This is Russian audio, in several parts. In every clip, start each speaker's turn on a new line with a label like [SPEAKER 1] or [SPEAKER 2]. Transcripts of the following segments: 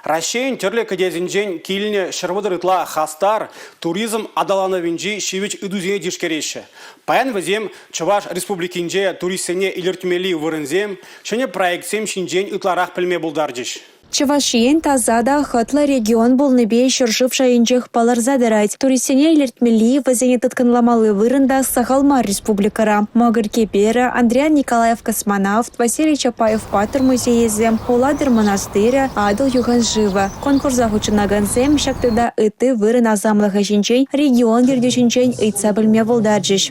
[SPEAKER 1] Россиян терле кедезинжен килне шырвыдырытла хастар туризм адалановинжи шивич идузене дишкереше. Паян вазем Чуваш республикинже туристене илертмели вырынзем, шене проектсем шинжен ытларах пілме булдардиш.
[SPEAKER 2] Чувашиен тазада хатла регион болныбе шыршывша инжех паларзадырать. Туристене илертмели вазене тытканламалы вырында Сахалмар республикара. Магыр Кепера, Андриан Николаев космонавт, Василий Чапаев патыр музеезе, Уладыр монастыря, Адыл Юганжива. Конкурса хучынаганзем шактыда ыты вырын азамлыха жинчен, регион ердешинчен ыйтса білме болдаржиш.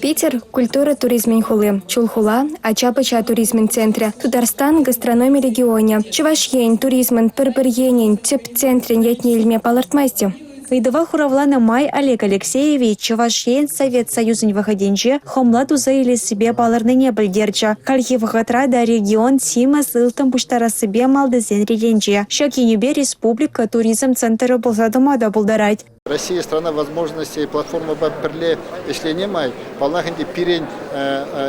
[SPEAKER 3] Питер – культура туризмен хулы. Чулхула – Ачапача туризмен центре. Татарстан – гастрономия регионе. Чувашьен туризмен пырпырьенен тип-центрен ятне илме палартмасти.
[SPEAKER 2] Выдава хуравлана май Олег Алексеевич, Чувашьен Совет Союзын выходенче, хомладу заили себе баларны не бельдерча. Кальхи выходрада регион Сима сылтым пуштара себе малдызен регенче. Шакинюбе республика туризм центра болсадымада булдарать.
[SPEAKER 4] Россия – страна возможностей, платформа Бапперле, если не май, полнахенди пирень,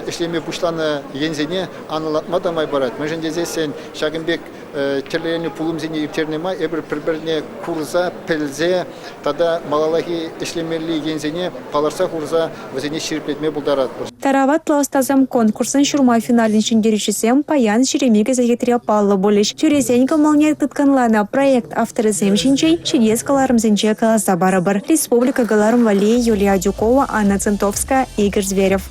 [SPEAKER 4] если мы пуштана янзине, аналатмада май барат. Мы же здесь шагенбек терлению пулумзине и тернемай, эбр приберне курза, пельзе, тогда малалахи, если мерли янзине, паларса курза, возине ширплетме булдарат.
[SPEAKER 2] Тарават пластазам конкурсын шурма финалин шиндерючисем паян шеремиге загетрия палла болиш. Чурезенька молния тытканлана проект авторы земшинчей, чудескаларым зенче каласа барабар. Республика Галарм Вали, Юлия Дюкова, Анна Центовская, Игорь Зверев.